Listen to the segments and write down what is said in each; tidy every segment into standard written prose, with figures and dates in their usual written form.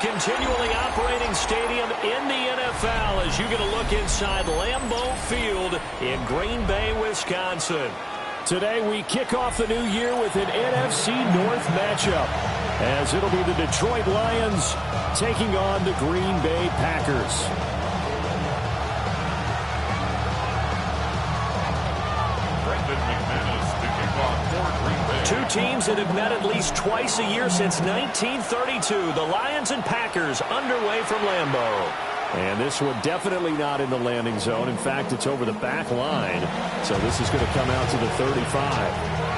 continually operating stadium in the NFL as you get a look inside Lambeau Field in Green Bay, Wisconsin. Today we kick off the new year with an NFC North matchup, as it'll be the Detroit Lions taking on the Green Bay Packers. Two teams that have met at least twice a year since 1932. The Lions and Packers underway from Lambeau. And this one definitely not in the landing zone. In fact, it's over the back line. So this is going to come out to the 35.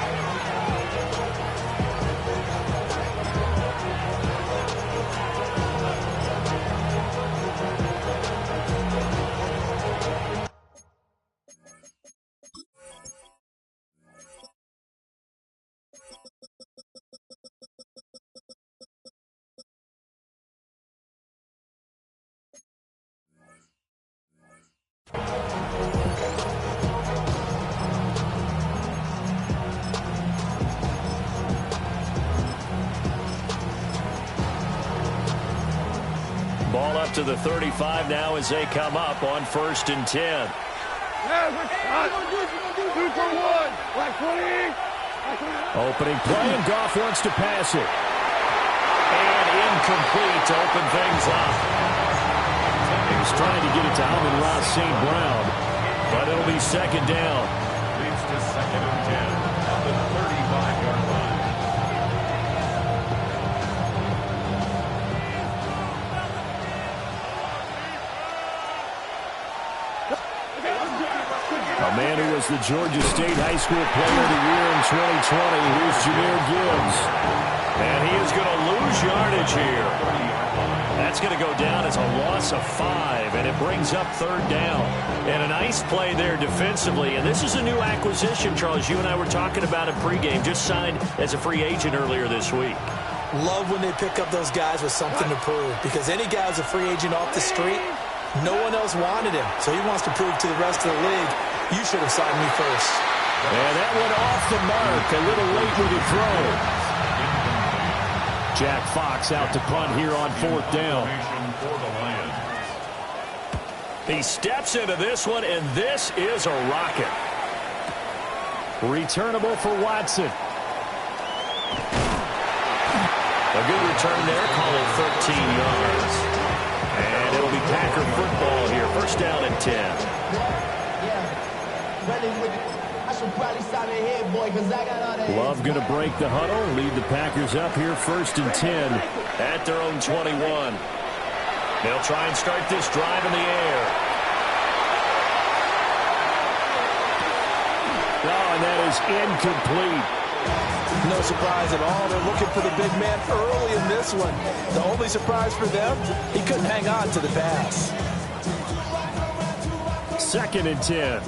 Ball up to the 35 now as they come up on 1st and 10. Opening play, and Goff wants to pass it. And incomplete to open things up. He was trying to get it to Amon-Ra St. Brown, but it'll be 2nd down. Leads to 2nd and 10 on the 35-yard line. A man who was the Georgia State High School Player of the Year in 2020. Here's Jahmyr Gibbs. And he is going to lose yardage here. That's going to go down as a loss of 5, and it brings up 3rd down. And a nice play there defensively. And this is a new acquisition, Charles. You and I were talking about it pregame. Just signed as a free agent earlier this week. Love when they pick up those guys with something to prove. Because any guy who's a free agent off the street, no one else wanted him. So he wants to prove to the rest of the league, you should have signed me first. And that went off the mark. A little late with the throw. Jack Fox out to punt here on 4th down. He steps into this one, and this is a rocket. Returnable for Watson. A good return there, call it 13 yards. And it'll be Packer football here. 1st down and 10. Love going to break the huddle, lead the Packers up here 1st and 10 at their own 21. They'll try and start this drive in the air. Oh, and that is incomplete. No surprise at all. They're looking for the big man early in this one. The only surprise for them, he couldn't hang on to the pass. 2nd and 10.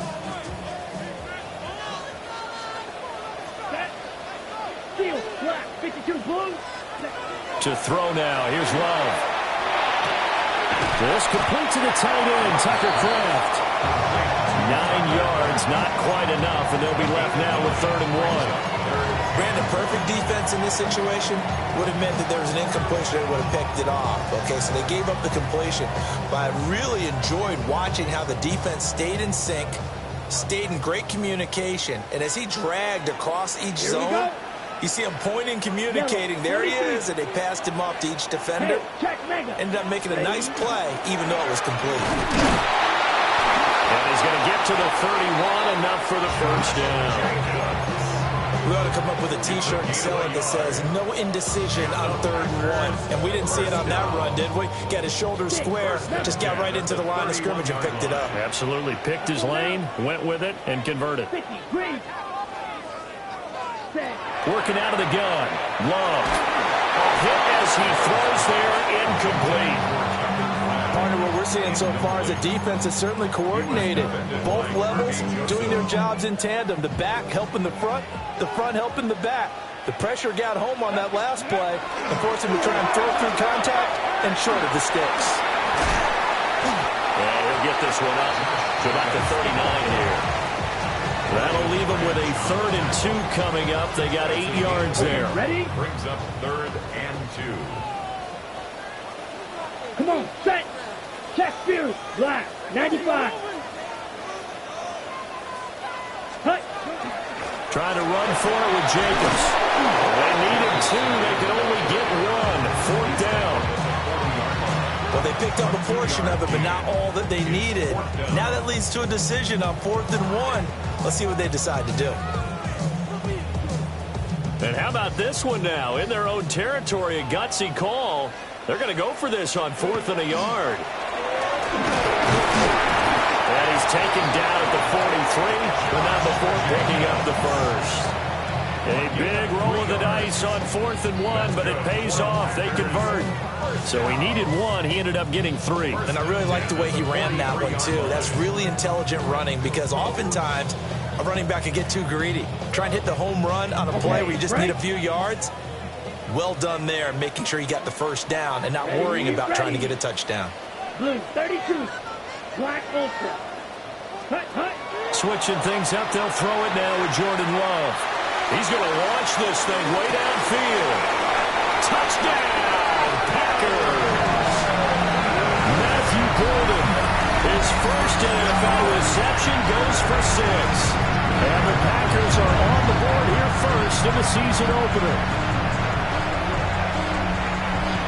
To throw now. Here's Love. This complete to the tight end, Tucker Kraft. 9 yards, not quite enough, and they'll be left now with 3rd and 1. Brandon, perfect defense in this situation would have meant that there was an incompletion. They would have picked it off. Okay, so they gave up the completion. But I really enjoyed watching how the defense stayed in sync, stayed in great communication, and as he dragged across each zone, you see him pointing, communicating. There he is, and they passed him off to each defender. Ended up making a nice play, even though it was complete. And he's going to get to the 31, enough for the 1st down. We ought to come up with a T-shirt and sell it that says, no indecision on 3rd and 1. And we didn't see it on that run, did we? Got his shoulders square, just got right into the line of scrimmage and picked it up. Absolutely. Picked his lane, went with it, and converted. Working out of the gun. Love. A hit as he throws there, incomplete. Partner, what we're seeing so far is the defense is certainly coordinated. Both levels doing their jobs in tandem. The back helping the front helping the back. The pressure got home on that last play and forced him to try and throw through contact and short of the sticks. And he'll get this one up to about the 39 here. That'll leave them with a 3rd and 2 coming up. They got 8 yards there. Ready? Brings up 3rd and 2. Come on, set. Check spirit. Black. 95. Cut. Trying to run for it with Jacobs. They needed 2. They could only get 1. 4th down. Well, they picked up a portion of it, but not all that they needed. Now that leads to a decision on 4th and 1. Let's see what they decide to do. And how about this one now? In their own territory, a gutsy call. They're going to go for this on 4th and a yard. And he's taken down at the 43, but not before picking up the first. A big roll of the dice on 4th and 1, but it pays off. They convert. So he needed 1. He ended up getting 3. And I really like the way he ran that one, too. That's really intelligent running because oftentimes a running back can get too greedy. Try and hit the home run on a play where you just need a few yards. Well done there, making sure you got the first down and not worrying about trying to get a touchdown. Blue, 32. Black ultra. Cut, cut. Switching things up, they'll throw it now with Jordan Love. He's going to launch this thing way downfield. Touchdown, Packers! Matthew Golden, his first NFL reception goes for 6. And the Packers are on the board here first in the season opener.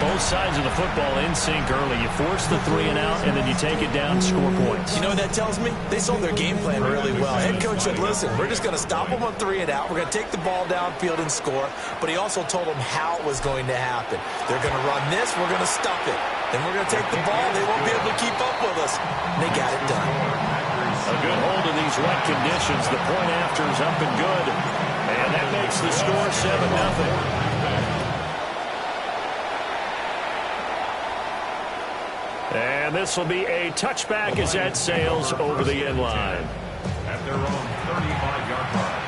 Both sides of the football in sync early. You force the 3 and out, and then you take it down and score points. You know what that tells me? They sold their game plan really well. Head coach said, listen, we're just going to stop them on 3 and out. We're going to take the ball downfield and score. But he also told them how it was going to happen. They're going to run this. We're going to stuff it. Then we're going to take the ball. They won't be able to keep up with us. And they got it done. A good hold of these wet conditions. The point after is up and good. And that makes the score 7-0. And this will be a touchback as that sails over the end line. At their own 35-yard line.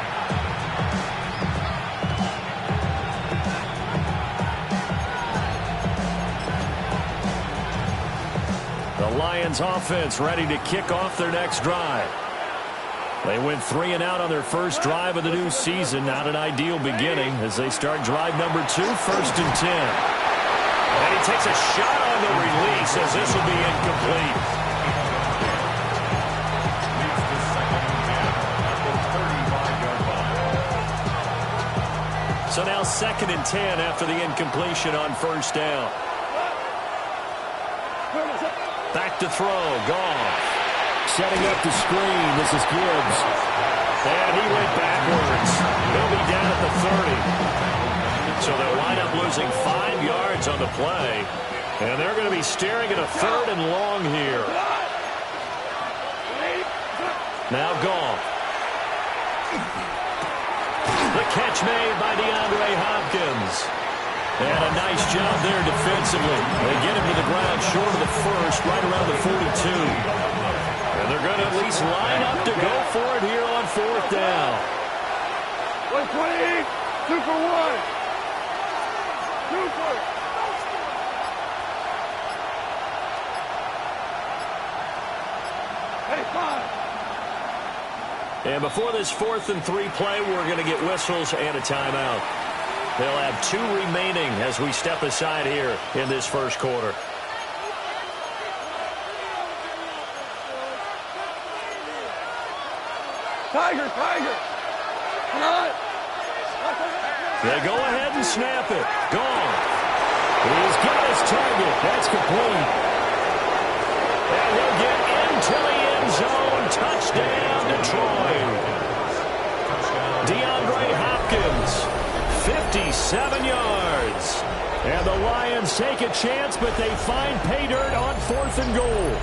The Lions offense ready to kick off their next drive. They went 3 and out on their first drive of the new season. Not an ideal beginning as they start drive number 2, 1st and 10. And he takes a shot on the release as this will be incomplete. Leads to 2nd and 10 at the 35-yard line. So now 2nd and 10 after the incompletion on 1st down. Back to throw. Goff. Setting up the screen. This is Gibbs. And he went backwards. He'll be down at the 30. So they'll wind up losing 5 yards on the play. And they're going to be staring at a 3rd and long here. Now Goff. The catch made by DeAndre Hopkins. And a nice job there defensively. They get him to the ground short of the first, right around the 42. And they're going to at least line up to go for it here on 4th down. 120, 2 for 1. And before this 4th and 3 play, we're going to get whistles and a timeout. They'll have 2 remaining as we step aside here in this first quarter. Tiger, Tiger. Come on. They go ahead and snap it. Gone. He's got his target. That's complete. And he'll get into the end zone. Touchdown, Detroit. DeAndre Hopkins, 57 yards. And the Lions take a chance, but they find pay dirt on 4th and goal.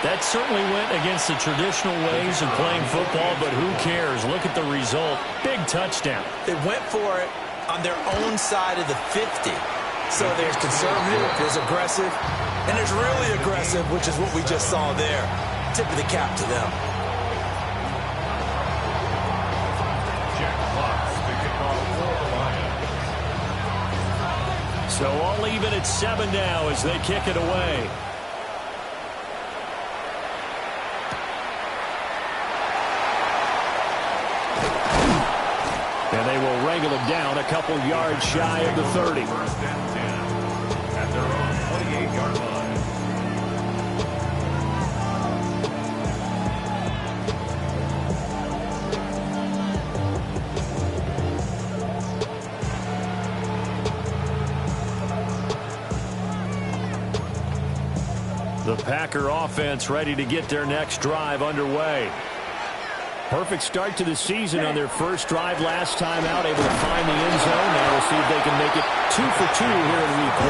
That certainly went against the traditional ways of playing football, but who cares? Look at the result. Big touchdown. They went for it on their own side of the 50. So there's conservative, there's aggressive, and there's really aggressive, which is what we just saw there. Tip of the cap to them. Jack Fox to kick off for the Lions. So all even at 7 now as they kick it away. And they will wrangle him down a couple yards shy of the 30. First and 10. their own 28-yard line. The Packer offense ready to get their next drive underway. Perfect start to the season on their first drive last time out, able to find the end zone. Now we'll see if they can make it 2 for 2 here in week 1.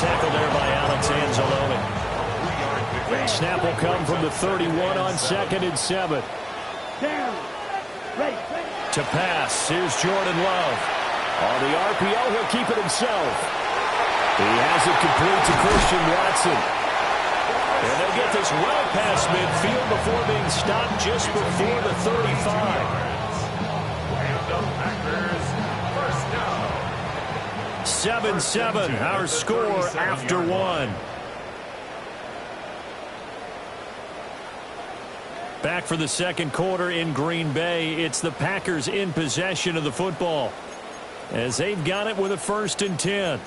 Tackled there by Alex Anzalone. Snap will come from the 31 on 2nd and 7. Down. Ready. To pass, here's Jordan Love. On the RPO, he'll keep it himself. He has it complete to Christian Watson. And they get this well past midfield before being stopped just before the 35. And the Packers first down. 7-7, our score after 1. Back for the second quarter in Green Bay. It's the Packers in possession of the football, as they've got it with a 1st and 10.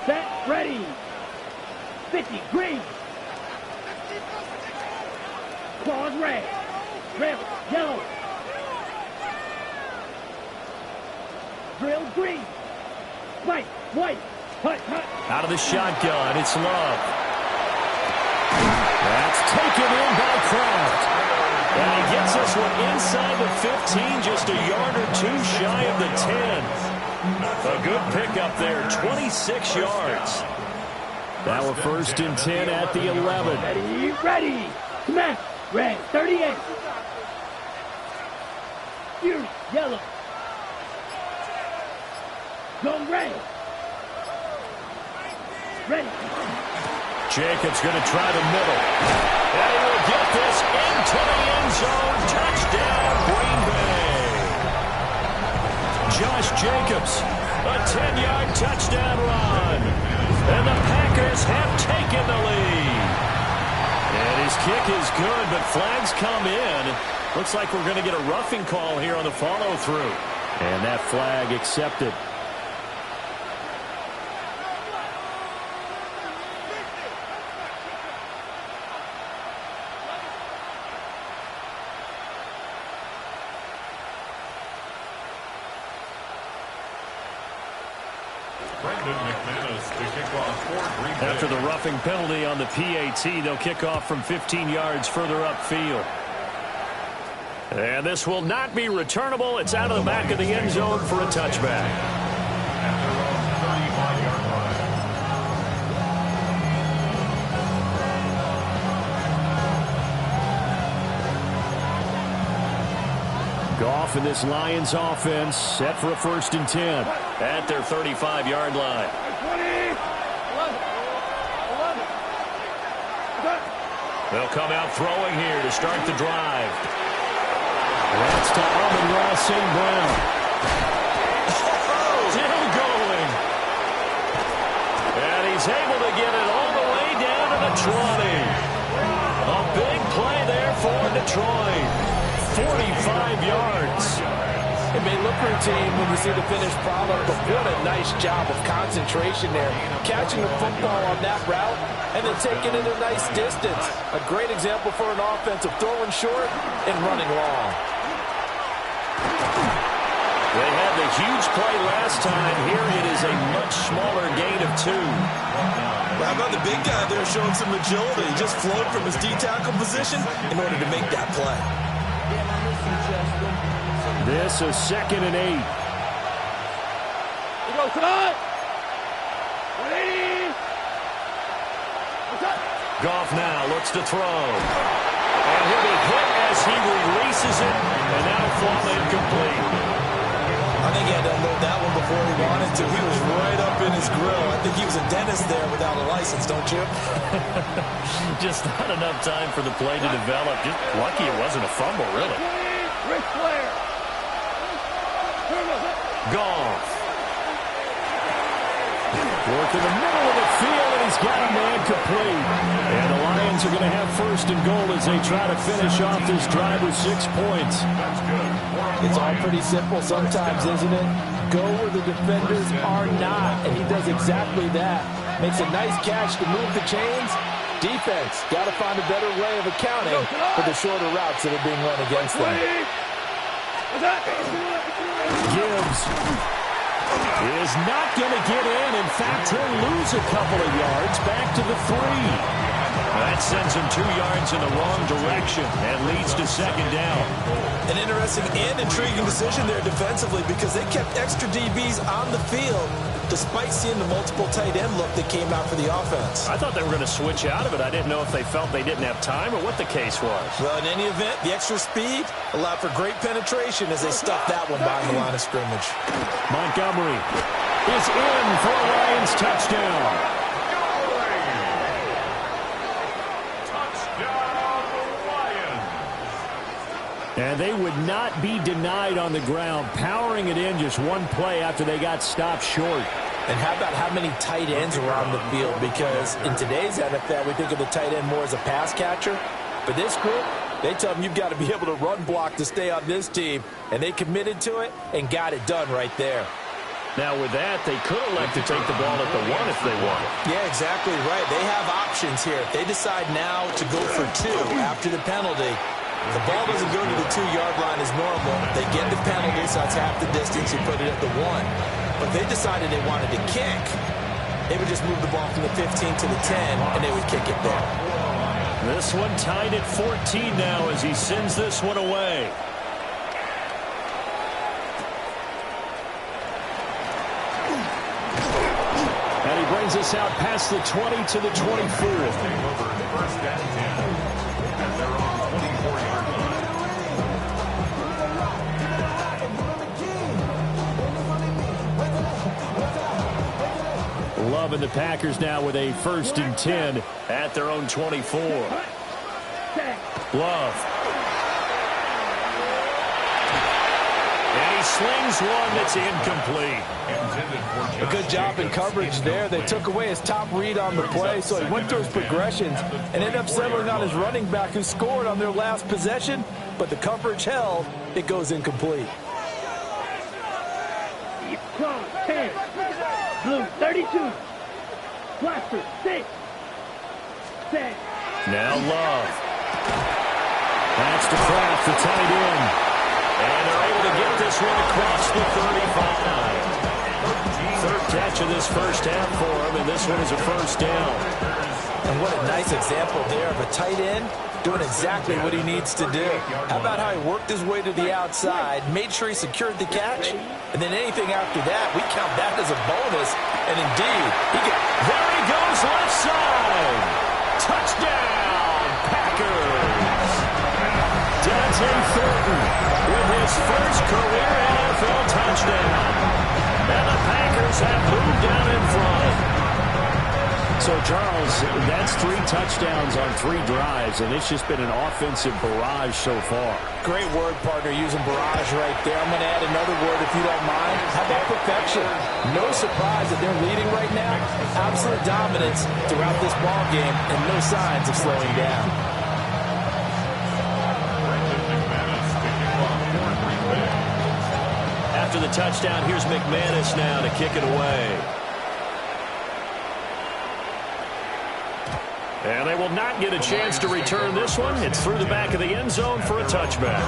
Set. Ready. 50. Green. Claws red. Red. Yellow. Drill green. White. White. Hut. Hut. Out of the shotgun, it's Love. That's taken in by Kraft. And he gets this one inside the 15, just a yard or 2 shy of the 10. A good pickup there, 26 yards. Now a 1st and 10 at the 11. Ready. Ready. Smash. Red. 38. Fury. Yellow. Go red. Ready. Jacobs going to try the middle. And he will get this into the end zone. Touchdown, Green Bay. Josh Jacobs, a 10-yard touchdown run. And the Packers have taken the lead. And his kick is good, but flags come in. Looks like we're going to get a roughing call here on the follow-through. And that flag accepted. After the roughing penalty on the PAT, they'll kick off from 15 yards further upfield. And this will not be returnable. It's out of the back of the end zone for a touchback. Goff and this Lions offense set for a 1st and 10 at their 35-yard line. 20. They'll come out throwing here to start the drive. That's to Amon-Ra St. Brown. Still going. And he's able to get it all the way down to the 20. A big play there for Detroit. 45 yards. It may look routine when you see the finished product, but what a nice job of concentration there. Catching the football on that route and then taking it a nice distance. A great example for an offense of throwing short and running long. They had the huge play last time. Here it is a much smaller gain of 2. How about the big guy there showing some agility? He just flowed from his D-tackle position in order to make that play. This is 2nd and 8. We go cut. 180. Goff now looks to throw. And he'll be hit as he releases it. And that'll fall incomplete. I think he had to unload that one before he wanted to. He was right up in his grill. I think he was a dentist there without a license, don't you? Just not enough time for the play to develop. Just lucky it wasn't a fumble, really. Ric Flair. Goff. Working the middle of the field, and he's got a man complete. And the Lions are going to have first and goal as they try to finish off this drive with 6 points. It's all pretty simple sometimes, isn't it? Go where the defenders are not, and he does exactly that. Makes a nice catch to move the chains. Defense, got to find a better way of accounting for the shorter routes that are being run against them. Gibbs is not going to get in. In fact, he'll lose a couple of yards back to the 3. That sends him 2 yards in the wrong direction and leads to second down. An interesting and intriguing decision there defensively because they kept extra DBs on the field despite seeing the multiple tight end look that came out for the offense. I thought they were going to switch out of it. I didn't know if they felt they didn't have time or what the case was. Well, in any event, the extra speed allowed for great penetration as they stuffed that one behind the line of scrimmage. Montgomery is in for a Lions touchdown. And they would not be denied on the ground, powering it in just one play after they got stopped short. And how about how many tight ends are on the field? Because in today's NFL, we think of the tight end more as a pass catcher. But this group, they tell them you've got to be able to run block to stay on this team. And they committed to it and got it done right there. Now, with that, they could elect to take the ball at the 1 if they want. Yeah, exactly right. They have options here. If they decide now to go for 2 after the penalty, the ball doesn't go to the 2-yard line as normal. They get the penalty, so that's half the distance. You put it at the 1. But they decided they wanted to kick. They would just move the ball from the 15 to the 10, and they would kick it there. This one tied at 14 now as he sends this one away. And he brings us out past the 20 to the 24. First and 10. And they're on 24-yard line. Love and the Packers now with a first and 10 at their own 24. Love. And he slings one that's incomplete. A good job in coverage there. They took away his top read on the play, so he went through his progressions and ended up settling on his running back who scored on their last possession, but the coverage held. It goes incomplete. Cross, 10. Blue, 32. Blaster, 6. 6. Now Love. That's to Kraft, the tight end. And they're able to get this one across the 35. Third catch of this first half for him, and this one is a first down. And what a nice example there of a tight end doing exactly what he needs to do. How about how he worked his way to the outside, made sure he secured the catch, and then anything after that, we count that as a bonus. And indeed, there he goes left side. Touchdown, Packers. Dante Thornton with his first career NFL touchdown. And the Packers have moved down in front. So, Charles, that's 3 touchdowns on 3 drives, and it's just been an offensive barrage so far. Great word, partner, using barrage right there. I'm going to add another word if you don't mind. How about perfection? No surprise that they're leading right now. Absolute dominance throughout this ball game and no signs of slowing down. After the touchdown, here's McManus now to kick it away. And they will not get a chance to return this one. It's through the back of the end zone for a touchback.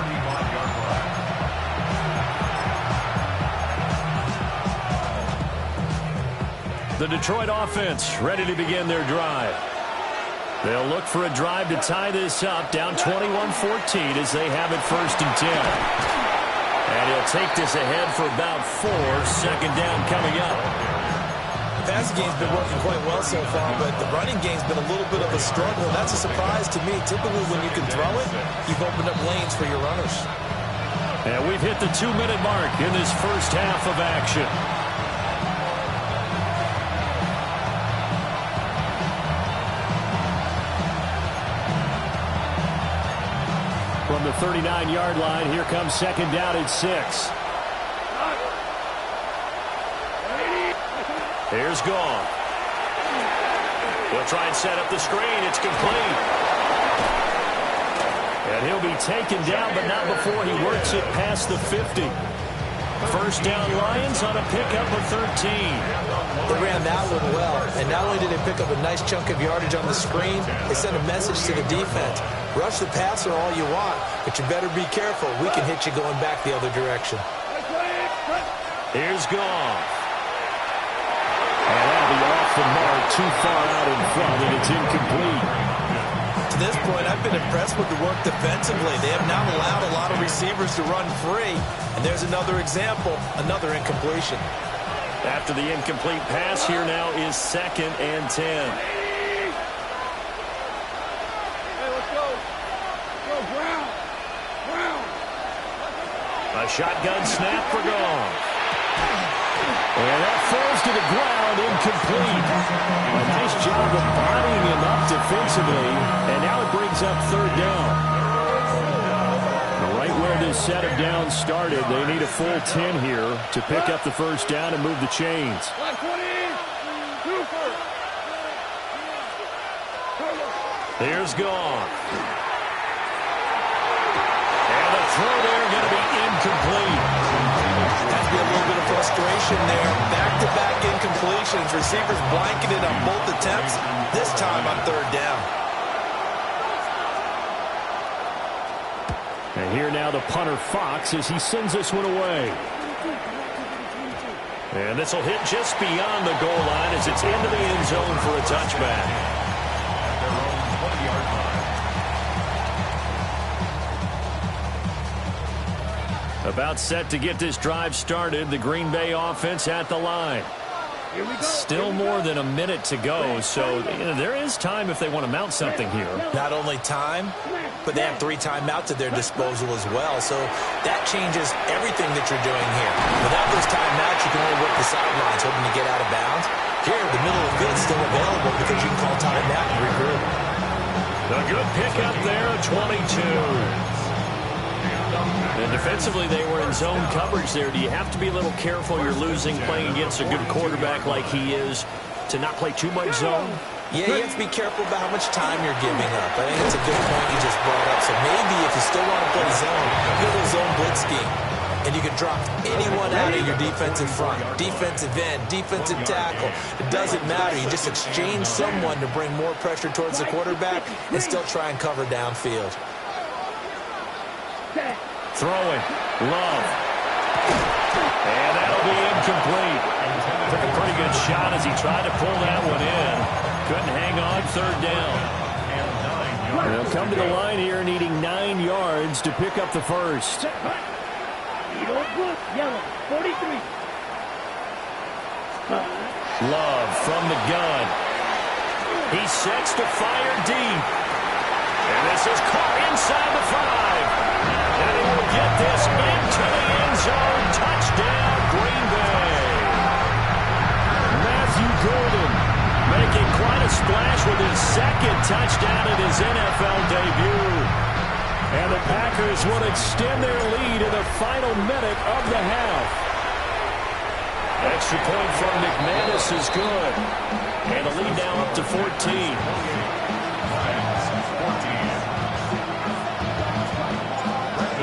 The Detroit offense ready to begin their drive. They'll look for a drive to tie this up, down 21-14 as they have it first and 10. And he'll take this ahead for about 4. Second down coming up. The passing game's been working quite well so far, but the running game's been a little bit of a struggle. That's a surprise to me. Typically, when you can throw it, you've opened up lanes for your runners. And we've hit the 2-minute mark in this first half of action. From the 39-yard line, here comes second down at 6. Here's Goff. He'll try and set up the screen. It's complete. And he'll be taken down, but not before he works it past the 50. First down Lions on a pickup of 13. They ran that one well, and not only did they pick up a nice chunk of yardage on the screen, they sent a message to the defense. Rush the passer all you want, but you better be careful. We can hit you going back the other direction. Here's Goff. And that'll be off the mark, too far out in front, and it's incomplete. To this point, I've been impressed with the work defensively. They have not allowed a lot of receivers to run free. And there's another example, another incompletion. After the incomplete pass, here now is 2nd and 10. Hey, let's go. Go, Brown. Brown. A shotgun snap for Goff. And that falls to the ground, incomplete. A nice job of bodying him up defensively, and now it brings up 3rd down. Right where this set of downs started, they need a full 10 here to pick up the first down and move the chains. Here's Goff. And the throw there going to be incomplete. Has to be a little bit of frustration there. Back-to-back incompletions. Receivers blanketed on both attempts, this time on 3rd down. And here now the punter Fox as he sends this one away. And this will hit just beyond the goal line as it's into the end zone for a touchback. About set to get this drive started, the Green Bay offense at the line. Still more than a minute to go, so there is time if they want to mount something here. Not only time, but they have 3 timeouts at their disposal as well, so that changes everything that you're doing here. Without those timeouts, you can only work the sidelines, hoping to get out of bounds. Here, the middle of the field's still available because you can call timeout and regroup. A good pickup there, 22. And defensively, they were in zone coverage there. Do you have to be a little careful? You're losing playing against a good quarterback like he is to not play too much zone? Yeah, you have to be careful about how much time you're giving up. I think it's a good point you just brought up. So maybe if you still want to play zone, you go to a zone blitz scheme. And you can drop anyone out of your defensive front. Defensive end, defensive tackle. It doesn't matter. You just exchange someone to bring more pressure towards the quarterback and still try and cover downfield. Throwing. Love. And that'll be incomplete. Took a pretty good shot as he tried to pull that one in. Couldn't hang on, 3rd down. And they'll come to the line here needing 9 yards to pick up the first. Yellow, 43. Love from the gun. He sets to fire deep. And this is caught inside the 5. And he will get this into the end zone. Touchdown, Green Bay. Matthew Golden making quite a splash with his 2nd touchdown in his NFL debut. And the Packers will extend their lead in the final minute of the half. Extra point from McManus is good. And the lead now up to 14.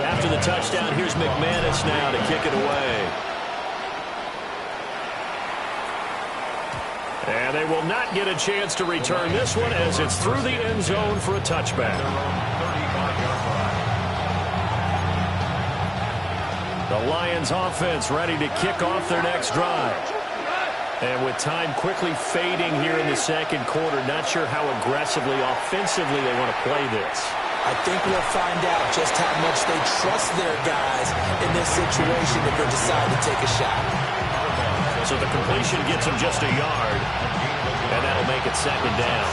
After the touchdown, here's McManus now to kick it away. And they will not get a chance to return this one as it's through the end zone for a touchback. The Lions offense ready to kick off their next drive. And with time quickly fading here in the 2nd quarter, not sure how aggressively, offensively they want to play this. I think we'll find out just how much they trust their guys in this situation if they decide to take a shot. So the completion gets them just a yard, and that'll make it 2nd down.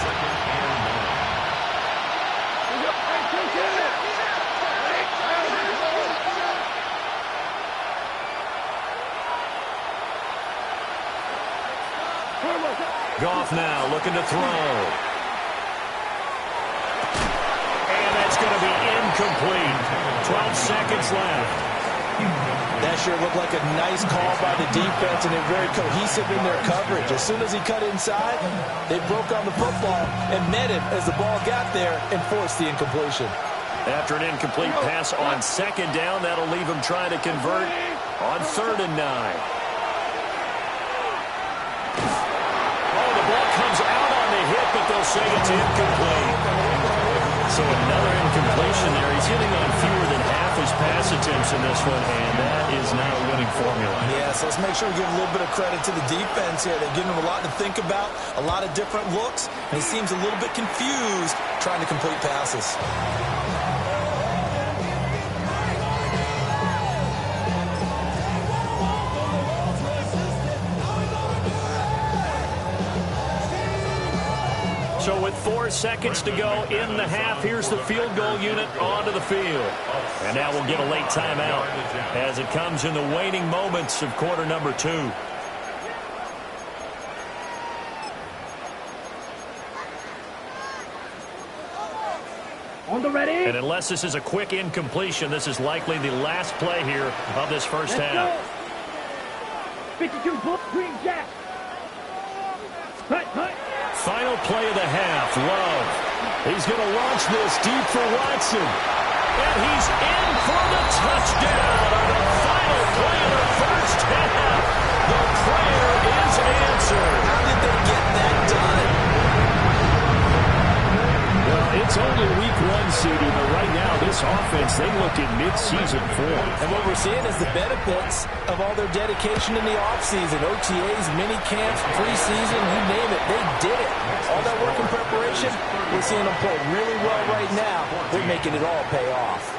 Goff now looking to throw. And that's going to be incomplete. 12 seconds left. That sure looked like a nice call by the defense, and they're very cohesive in their coverage. As soon as he cut inside, they broke on the football and met him as the ball got there and forced the incompletion. After an incomplete pass on second down, that'll leave him trying to convert on 3rd and 9. Oh, the ball comes out on the hit, but they'll say it's incomplete. So another incompletion there. He's hitting on fewer than half his pass attempts in this one, and that is not a winning formula. Yeah, so let's make sure we give a little bit of credit to the defense here. They're giving him a lot to think about, a lot of different looks, and he seems a little bit confused trying to complete passes. So with 4 seconds to go in the half, here's the field goal unit onto the field. And now we'll get a late timeout as it comes in the waning moments of quarter number 2. On the ready. And unless this is a quick incompletion, this is likely the last play here of this first half. 52 green jack. Hut, hut. Final play of the half. Love. He's going to launch this deep for Watson. And he's in for the touchdown on the final play of the first half. The prayer is answered. How did they get that done? Well, it's only week 1, CD, but right now this offense, they look in mid-season form. And what we're seeing is the benefits of all their dedication in the offseason. OTAs, mini camps, preseason, you name it, they did it. All that work in preparation, we're seeing them play really well right now. They're making it all pay off.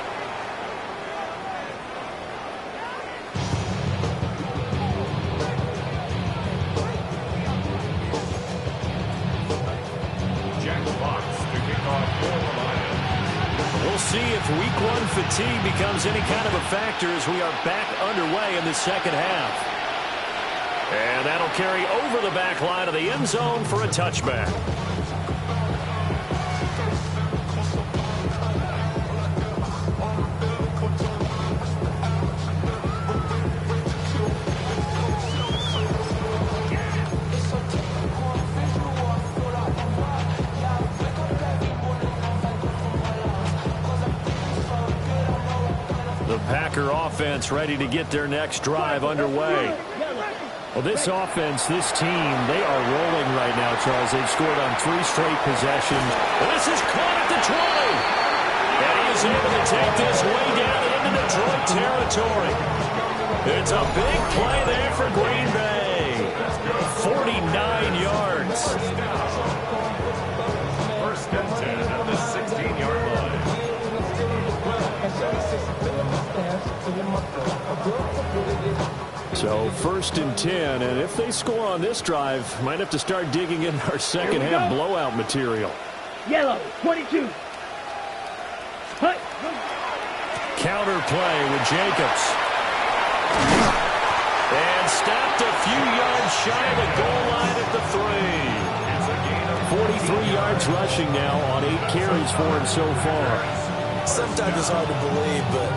We'll see if week 1 fatigue becomes any kind of a factor as we are back underway in the second half. And that'll carry over the back line of the end zone for a touchback. The Packer offense ready to get their next drive underway. Well, this offense, this team, they are rolling right now, Charles. They've scored on 3 straight possessions. This is caught at the 20. And he is able to take this way down into Detroit territory. It's a big play there for Green Bay. 49 yards. First and 10 at the 16-yard line. So 1st and 10, and if they score on this drive, might have to start digging in our second half blowout material. Yellow, 22. Hut. Counter play with Jacobs. And stopped a few yards shy of the goal line at the 3. 43 yards rushing now on 8 carries for him so far. Sometimes it's hard to believe, but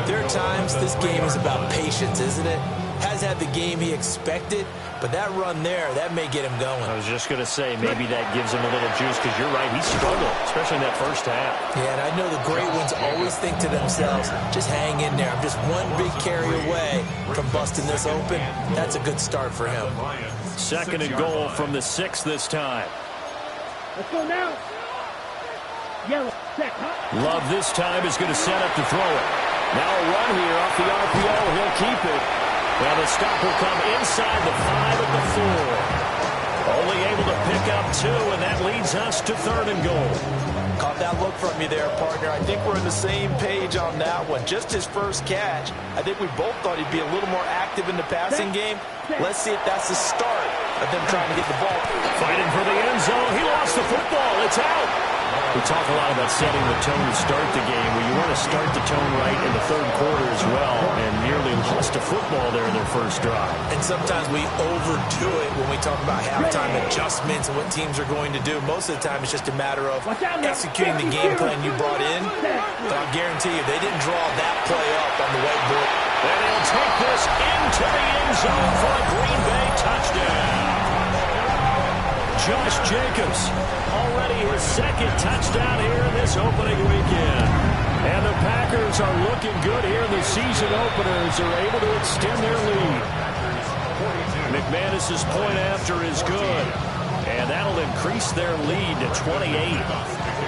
there are times this game is about patience, isn't it? Has had the game he expected, but that run there, that may get him going. I was just going to say, maybe that gives him a little juice, because you're right, he struggled, especially in that first half. Yeah, and I know the great ones always think to themselves, just hang in there. I'm just one big carry away from busting this open. That's a good start for him. 2nd and goal from the 6 this time. Let's go now. Yellow, set, hut. Love this time is going to set up to throw it. Now a run here off the RPO. He'll keep it. Well, the stop will come inside the 5 at the 4. Only able to pick up 2, and that leads us to 3rd and goal. Caught that look from you there, partner. I think we're on the same page on that one. Just his first catch. I think we both thought he'd be a little more active in the passing game. Let's see if that's the start of them trying to get the ball. Fighting for the end zone. He lost the football. It's out. We talk a lot about setting the tone to start the game. Well, you want to start the tone right in the 3rd quarter as well, and nearly lost a football there in their first drive. And sometimes we overdo it when we talk about halftime adjustments and what teams are going to do. Most of the time, it's just a matter of executing the game plan you brought in. But I guarantee you, they didn't draw that play up on the whiteboard. And zone for a Green Bay touchdown. Josh Jacobs, already his second touchdown here in this opening weekend. And the Packers are looking good here in the season opener as they're able to extend their lead. McManus's point after is good. And that'll increase their lead to 28.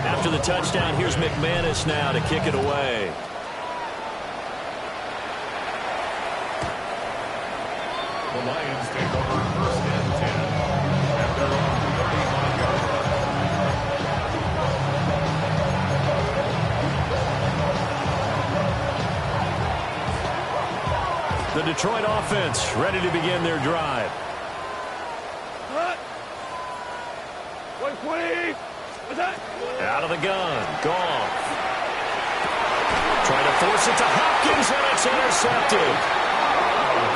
After the touchdown, here's McManus now to kick it away. The Lions take over first and 10 at their own 35-yard line. The Detroit offense ready to begin their drive. 20. Out of the gun. Goff. Trying to force it to Hopkins, and it's intercepted.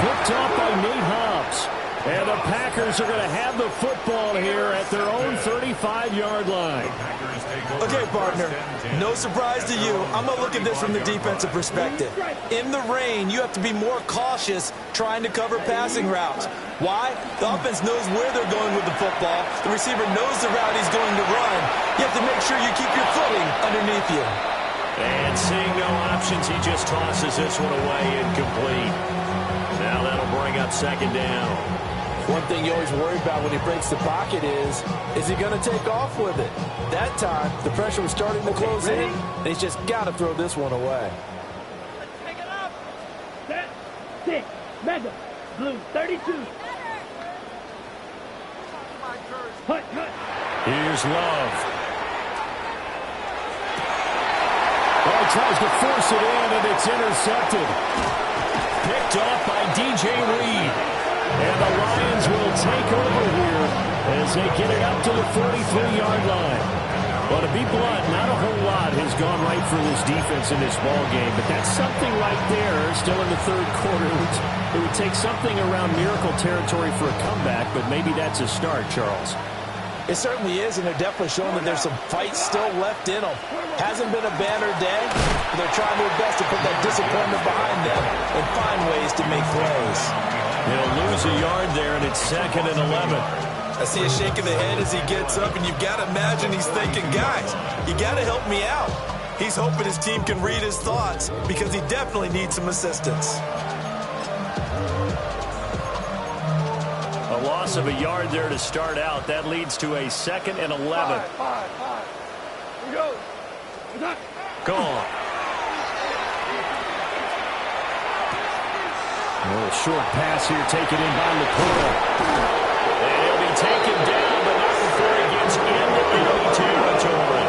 Picked off by Nate Hobbs. And the Packers are going to have the football here at their own 35-yard line. Okay, partner, no surprise to you. I'm going to look at this from the defensive perspective. In the rain, you have to be more cautious trying to cover passing routes. Why? The offense knows where they're going with the football. The receiver knows the route he's going to run. You have to make sure you keep your footing underneath you. And seeing no options, he just tosses this one away incomplete. Now that'll bring up second down. One thing you always worry about when he breaks the pocket is he going to take off with it? That time, the pressure was starting to close in, and he's just got to throw this one away. Let's pick it up. Set. 6. Mega. Blue. 32. Hut. Here's Love. Oh, he tries to force it in, and it's intercepted. Picked off by DJ Reed. And the Lions will take over here as they get it up to the 43-yard line. Well, to be blunt, not a whole lot has gone right for this defense in this ball game, but that's something right there still in the third quarter. It would take something around miracle territory for a comeback, but maybe that's a start, Charles. It certainly is, and they're definitely showing that there's some fight still left in them. Hasn't been a banner day, but they're trying their best to put that disappointment behind them and find ways to make plays. They'll lose a yard there, and it's 2nd and 11. I see a shake of the head as he gets up, and you've got to imagine he's thinking, guys, you got to help me out. He's hoping his team can read his thoughts because he definitely needs some assistance. A loss of a yard there to start out. That leads to a 2nd and 11. Five. Here we go. Gone. A little short pass here taken in by McCoy. And he'll be taken down, but not before he gets into enemy territory.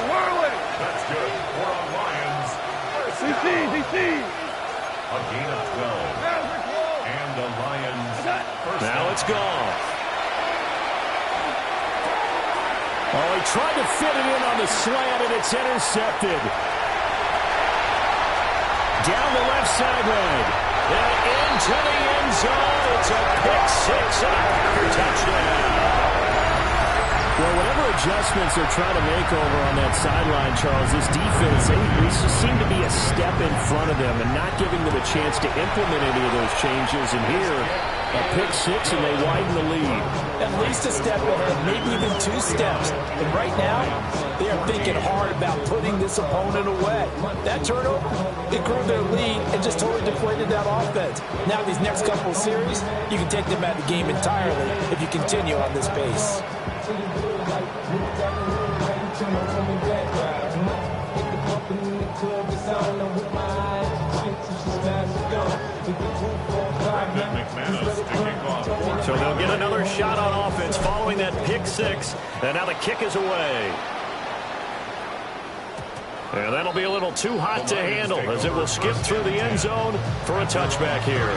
Whirling. That's good for the Lions. CC. A gain of 12. And the Lions first Now down. it's gone. Oh, he tried to fit it in on the slant, and it's intercepted. Down the left sideline. And into the end zone. It's a pick-6 and a Packer touchdown. Well, whatever adjustments they're trying to make over on that sideline, Charles, this defense, they seem to be a step in front of them and not giving them a chance to implement any of those changes. And here, a pick-6, and they widen the lead. At least a step ahead, maybe even 2 steps. And right now, they are thinking hard about putting this opponent away. That turnover, it grew their lead and just totally deflated that offense. Now these next couple of series, you can take them out of the game entirely if you continue on this pace. So they'll get another shot on offense following that pick-6. And now the kick is away. And that'll be a little too hot to handle as it will skip through the end zone for a touchback here.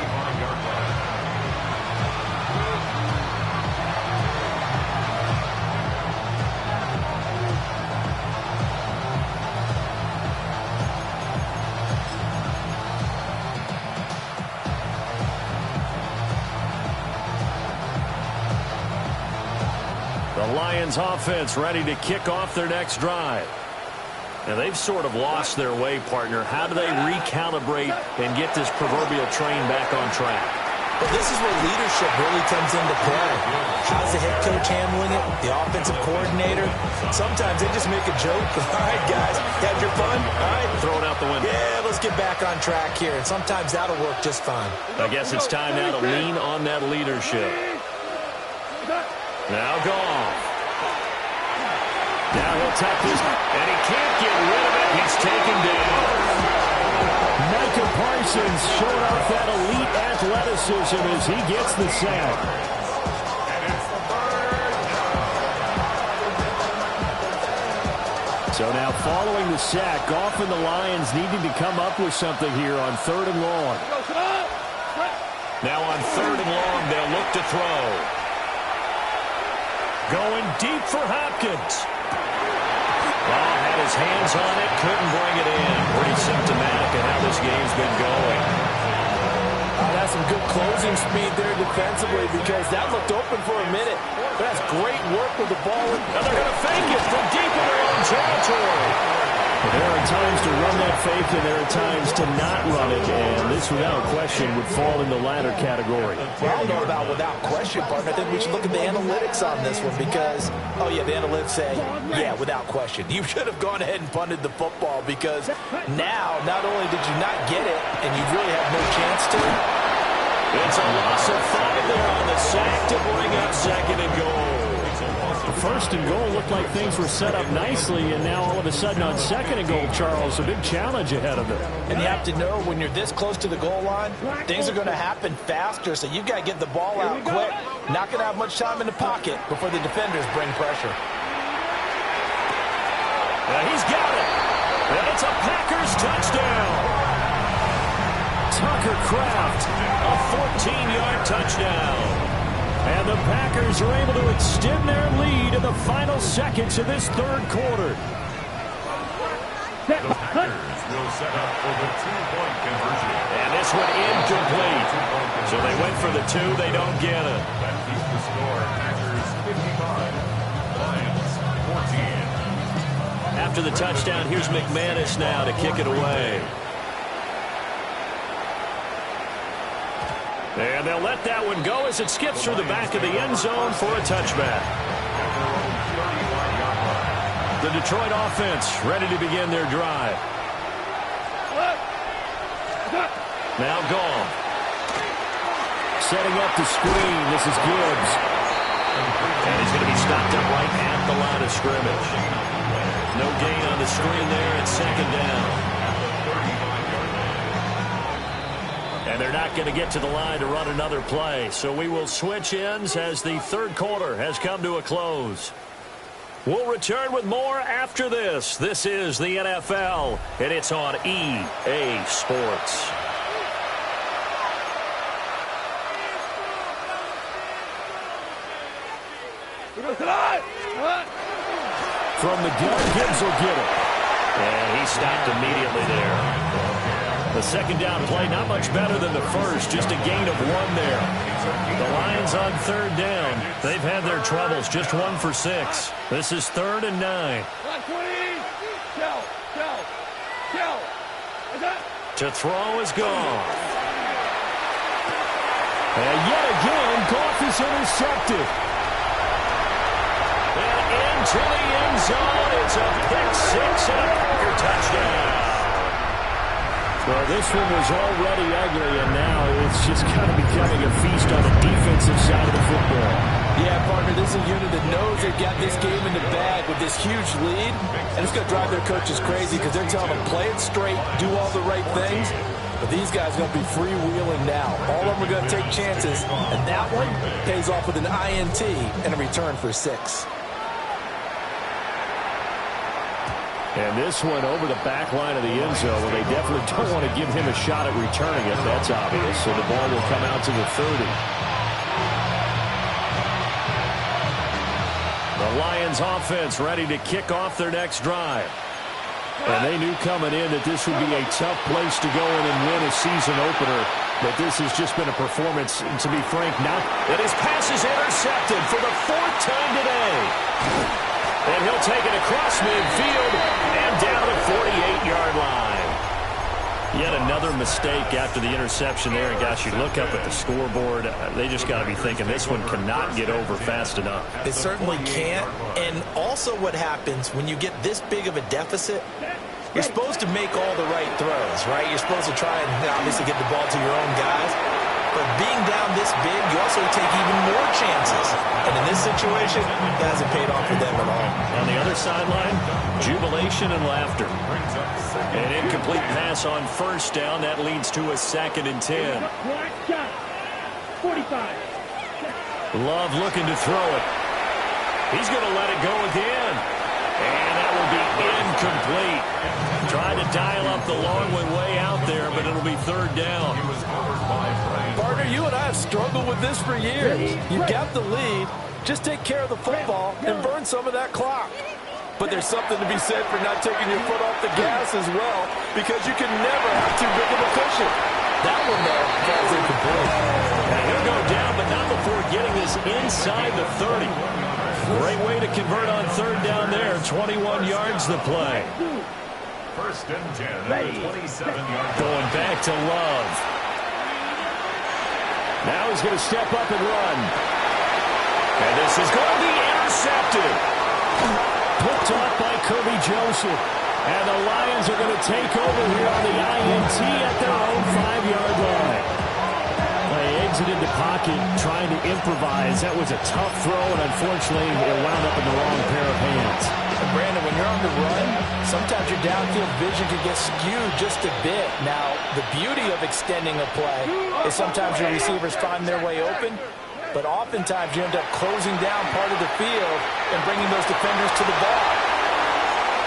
The Lions offense ready to kick off their next drive. And they've sort of lost their way, partner. How do they recalibrate and get this proverbial train back on track? Well, this is where leadership really comes into play. How's the head coach handling it? The offensive coordinator? Sometimes they just make a joke. All right, guys, you had your fun? All right. Throw it out the window. Yeah, let's get back on track here. And sometimes that'll work just fine. I guess it's time now to lean on that leadership. Now Goff. Now he'll tap this, and he can't get rid of it. He's taken down. Micah Parsons showing off that elite athleticism as he gets the sack. So now following the sack, Goff and the Lions needing to come up with something here on 3rd and long. Now on 3rd and long, they'll look to throw. Going deep for Hopkins. Ball had his hands on it, couldn't bring it in. Pretty symptomatic of how this game's been going. That's some good closing speed there defensively because that looked open for a minute. That's great work with the ball. And they're going to fake it from deep in their own territory. There are times to run that fake, and there are times to not run it, and this, without question, would fall in the latter category. Well, I don't know about without question, partner. I think we should look at the analytics on this one because, oh, yeah, the analytics say, yeah, without question. You should have gone ahead and punted the football because now, not only did you not get it, and you really have no chance to. It's a loss of 5 there on the sack to bring up 2nd and goal. The 1st and goal looked like things were set up nicely, and now all of a sudden on 2nd and goal, Charles, a big challenge ahead of them. And you have to know when you're this close to the goal line, things are going to happen faster, so you've got to get the ball out quick. Not going to have much time in the pocket before the defenders bring pressure. He's got it. And it's a Packers touchdown. Tucker Kraft, a 14-yard touchdown. And the Packers are able to extend their lead in the final seconds of this 3rd quarter. The Packers will set up for the 2-point conversion. And this one incomplete. So they went for the 2. They don't get it. That keeps the score. Packers 55, Lions 14. After the touchdown, here's McManus now to kick it away. And they'll let that one go as it skips through the back of the end zone for a touchback. The Detroit offense ready to begin their drive. Now Goff. Setting up the screen. This is Gibbs. And he's going to be stopped up right at the line of scrimmage. No gain on the screen there at 2nd down. And they're not going to get to the line to run another play. So we will switch ends as the 3rd quarter has come to a close. We'll return with more after this. This is the NFL, and it's on EA Sports. From the gun, Gibbs will get it. And he stopped immediately there. The 2nd down play, not much better than the 1st, just a gain of 1 there. The Lions on 3rd down. They've had their troubles, just 1 for 6. This is 3rd and 9. To throw is Goff. And yet again, Goff is intercepted. And into the end zone, it's a pick 6 and a Packer touchdown. Well, this one was already ugly, and now it's just kind of becoming a feast on the defensive side of the football. Yeah, partner, this is a unit that knows they've got this game in the bag with this huge lead, and it's going to drive their coaches crazy because they're telling them, play it straight, do all the right things, but these guys are going to be freewheeling now. All of them are going to take chances, and that one pays off with an INT and a return for 6. And this one over the back line of the end zone, where they definitely don't want to give him a shot at returning it. That's obvious. So the ball will come out to the 30. The Lions offense ready to kick off their next drive. And they knew coming in that this would be a tough place to go in and win a season opener. But this has just been a performance, to be frank, not. And his pass is intercepted for the 4th time today. And he'll take it across midfield and down the 48-yard line. Yet another mistake after the interception there. And, gosh, you look up at the scoreboard. They just got to be thinking this one cannot get over fast enough. It certainly can't. And also what happens when you get this big of a deficit, you're supposed to make all the right throws, right? You're supposed to try and obviously get the ball to your own guys. But being down this big, you also take even more chances. And in this situation, it hasn't paid off for them at all. On the other sideline, jubilation and laughter. An incomplete pass on first down. That leads to a 2nd and 10. 45. Love looking to throw it. He's going to let it go again. And that will be incomplete. Tried to dial up the long way out there, but it'll be 3rd down. Partner, you and I have struggled with this for years. You got the lead. Just take care of the football and burn some of that clock. But there's something to be said for not taking your foot off the gas as well, because you can never have too big of a cushion. That one, though, falls incomplete. And he'll go down, but not before getting this inside the 30. Great way to convert on 3rd down there. 21 yards the play. 1st and 10 at the 27-yard line. Going back to Love. Now he's going to step up and run. And this is going to be intercepted. Picked off by Kirby Joseph. And the Lions are going to take over here on the INT at their own 5-yard line. They exited the pocket trying to improvise. That was a tough throw, and unfortunately, it wound up in the wrong pair of hands. And Brandon, when you're on the run, sometimes your downfield vision can get skewed just a bit. Now, the beauty of extending a play is sometimes your receivers find their way open, but oftentimes you end up closing down part of the field and bringing those defenders to the ball.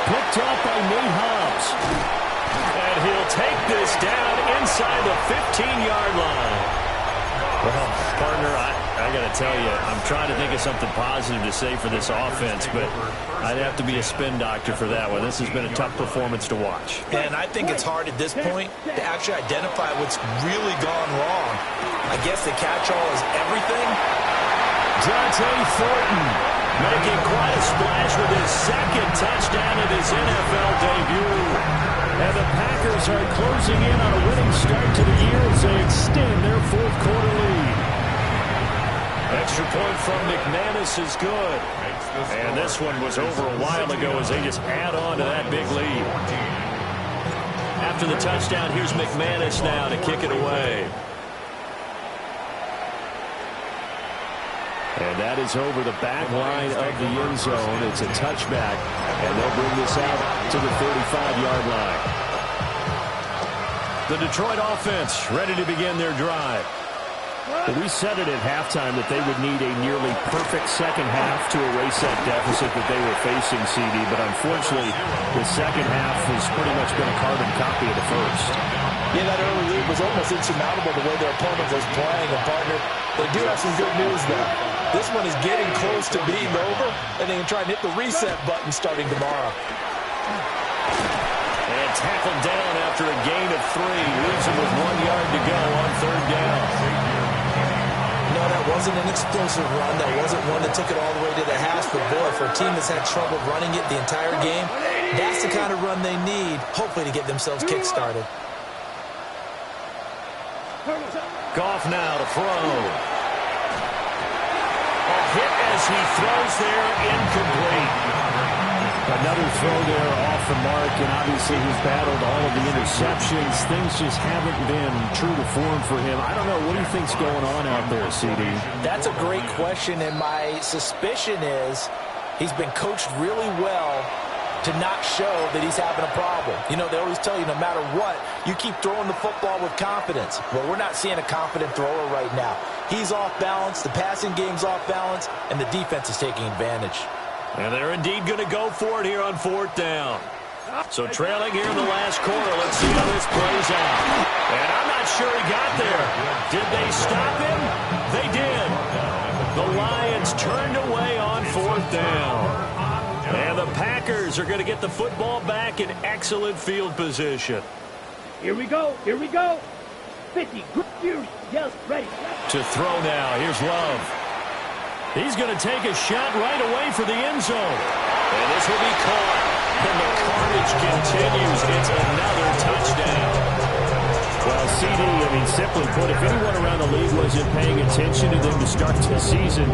Picked up by Nate Hobbs. And he'll take this down inside the 15-yard line. Well, partner, I got to tell you, I'm trying to think of something positive to say for this offense, but I'd have to be a spin doctor for that one. This has been a tough performance to watch. And I think it's hard at this point to actually identify what's really gone wrong. I guess the catch-all is everything. Dante Thornton making quite a splash with his 2nd touchdown of his NFL debut. And the Packers are closing in on a winning start to the year as they extend their 4th quarter lead. Extra point from McManus is good. And this one was over a while ago as they just add on to that big lead. After the touchdown, here's McManus now to kick it away. And that is over the back line of the end zone. It's a touchback, and they'll bring this out to the 35-yard line. The Detroit offense ready to begin their drive. We said it at halftime that they would need a nearly perfect second half to erase that deficit that they were facing, CD, but unfortunately, the second half has pretty much been a carbon copy of the first. Yeah, that early lead was almost insurmountable the way their opponent was playing. And, partner, they do have some good news, though. This one is getting close to being over, and they can try and hit the reset button starting tomorrow. And tackled down after a gain of 3. Leaves him with 1 yard to go on 3rd down. No, that wasn't an explosive run. That wasn't one that took it all the way to the house. But, boy, for a team that's had trouble running it the entire game, that's the kind of run they need, hopefully, to get themselves kick-started. Goff now to throw. A hit as he throws there, incomplete. Another throw there off the mark, and obviously he's battled all of the interceptions. Things just haven't been true to form for him. I don't know. What do you think's going on out there, CD? That's a great question, and my suspicion is he's been coached really well to not show that he's having a problem. You know, they always tell you no matter what, you keep throwing the football with confidence. Well, we're not seeing a confident thrower right now. He's off balance, the passing game's off balance, and the defense is taking advantage. And they're indeed going to go for it here on 4th down. So trailing here in the last quarter, let's see how this plays out. And I'm not sure he got there. Did they stop him? They did. The Lions turned away on 4th down. And the Packers are going to get the football back in excellent field position. Here we go. Here we go. 50. Good fury. Yes, ready. To throw now. Here's Love. He's going to take a shot right away for the end zone. And this will be caught. And the carnage continues. It's another touchdown. Well, CD, I mean, simply put, if anyone around the league wasn't paying attention to them to start this season,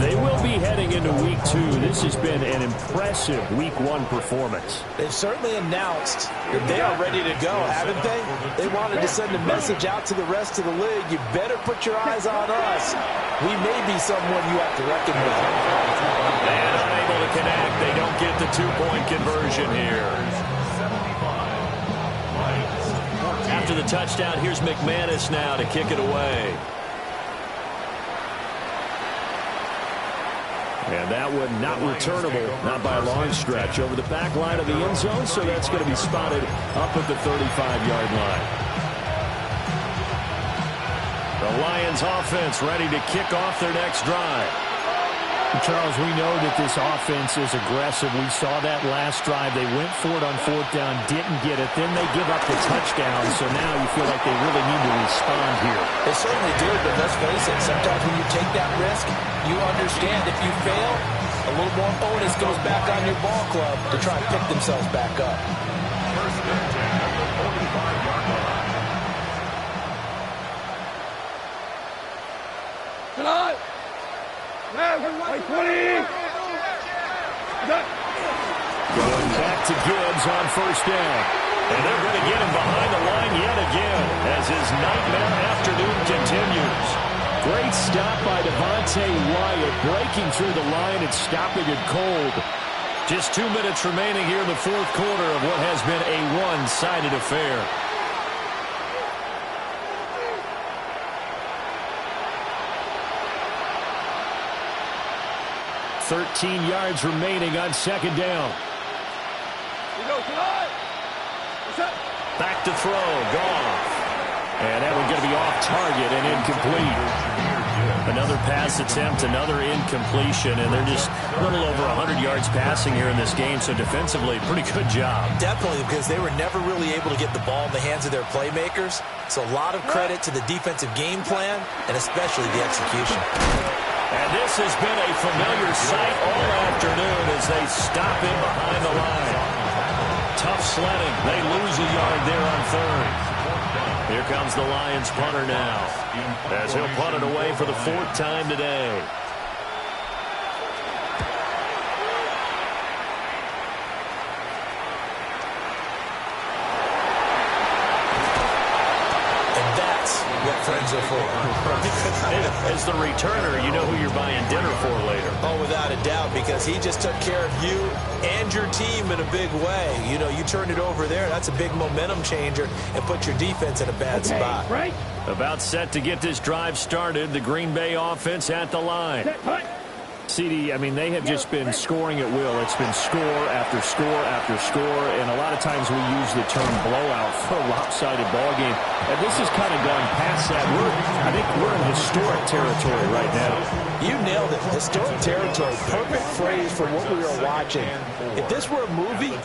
they will be heading into Week 2. This has been an impressive Week 1 performance. They've certainly announced that they are ready to go, haven't they? They wanted to send a message out to the rest of the league. You better put your eyes on us. We may be someone you have to reckon with. And unable to connect. They don't get the two-point conversion here. After the touchdown, here's McManus now to kick it away. And that one not returnable, not by a long stretch, over the back line of the end zone, so that's going to be spotted up at the 35-yard line. The Lions offense ready to kick off their next drive. Charles, we know that this offense is aggressive. We saw that last drive. They went for it on 4th down, didn't get it. Then they give up the touchdown, so now you feel like they really need to respond here. They certainly do, but let's face it, sometimes when you take that risk, you understand if you fail, a little more onus goes back on your ball club to try and pick themselves back up. First and 10 at the 45-yard line. Good on. Wait, 20. Going back to Gibbs on 1st down. And they're going to get him behind the line yet again as his nightmare afternoon continues. Great stop by Devontae Wyatt, breaking through the line and stopping it cold. Just 2 minutes remaining here in the 4th quarter of what has been a one-sided affair. 13 yards remaining on 2nd down. Back to throw, Goff. And that one's going to be off target and incomplete. Another pass attempt, another incompletion, and they're just a little over 100 yards passing here in this game, so defensively, pretty good job. Definitely, because they were never really able to get the ball in the hands of their playmakers. So a lot of credit to the defensive game plan, and especially the execution. And this has been a familiar sight all afternoon as they stop him behind the line. Tough sledding. They lose a yard there on 3rd. Here comes the Lions punter now, as he'll punt it away for the 4th time today. And that's what friends are for. As the returner, you know who you're buying dinner for later. Oh, without a doubt, because he just took care of you and your team in a big way. You know, you turned it over there. That's a big momentum changer and put your defense in a bad spot. Right. About set to get this drive started. The Green Bay offense at the line. Set, punt. CD, I mean, they have just been scoring at will. It's been score after score after score, and a lot of times we use the term blowout for a lopsided ball game. And this has kind of gone past that. I think we're in historic territory right now. You nailed it. Historic territory. Perfect phrase for what we are watching. If this were a movie,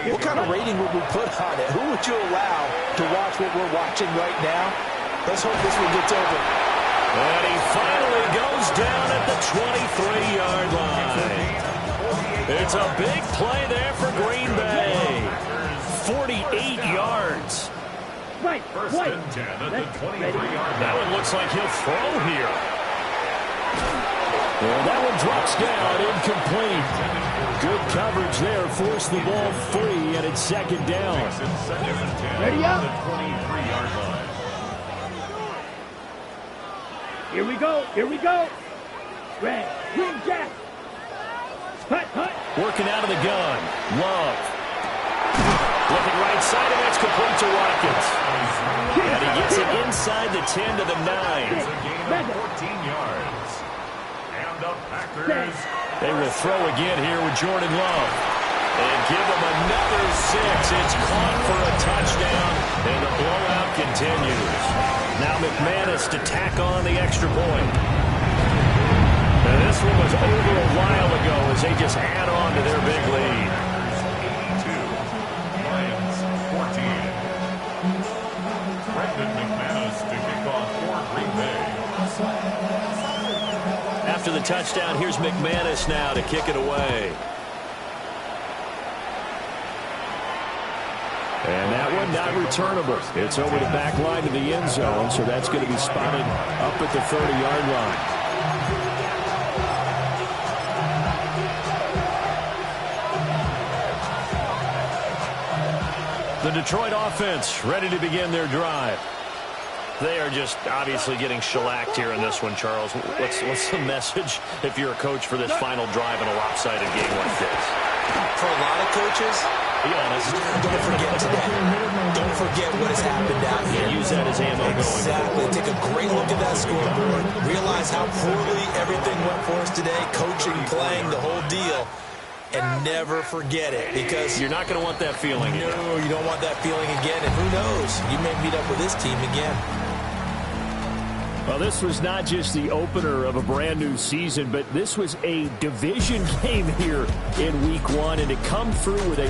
what kind of rating would we put on it? Who would you allow to watch what we're watching right now? Let's hope this one gets over. And he finally goes down at the 23-yard line. It's a big play there for Green Bay. 48 yards. Right. First and 10 at the 23-yard line. That one looks like he'll throw here. Well, that one drops down, incomplete. Good coverage there, forced the ball free, and it's 2nd down. Ready up. The 23-yard line. Here we go. Here we go. Red. Green Jack. Punt, punt. Working out of the gun. Love. Looking right side, and that's complete to Watkins. And he gets it inside the 10 to the 9. It's a gain of 14 yards. And the Packers. They will throw again here with Jordan Love. And give them another 6. It's caught for a touchdown, and the blowout continues. Now McManus to tack on the extra point. And this one was over a while ago as they just add on to their big lead. 82. Lions 14. Brandon McManus to kick off for Green Bay. After the touchdown, here's McManus now to kick it away. time, not returnable. It's over the back line to the end zone, so that's going to be spotted up at the 30-yard line. The Detroit offense ready to begin their drive. They are just obviously getting shellacked here in this one, Charles. What's the message if you're a coach for this final drive in a lopsided game like this? For a lot of coaches, be honest, don't forget today. Don't forget what has happened out here. Use that as ammo Exactly. Take a great look at that scoreboard. Realize how poorly everything went for us today. Coaching, playing, the whole deal. And never forget it, because you're not going to want that feeling again. No, you don't want that feeling again. And who knows? You may meet up with this team again. Well, this was not just the opener of a brand new season, but this was a division game here in week 1, and to come through with a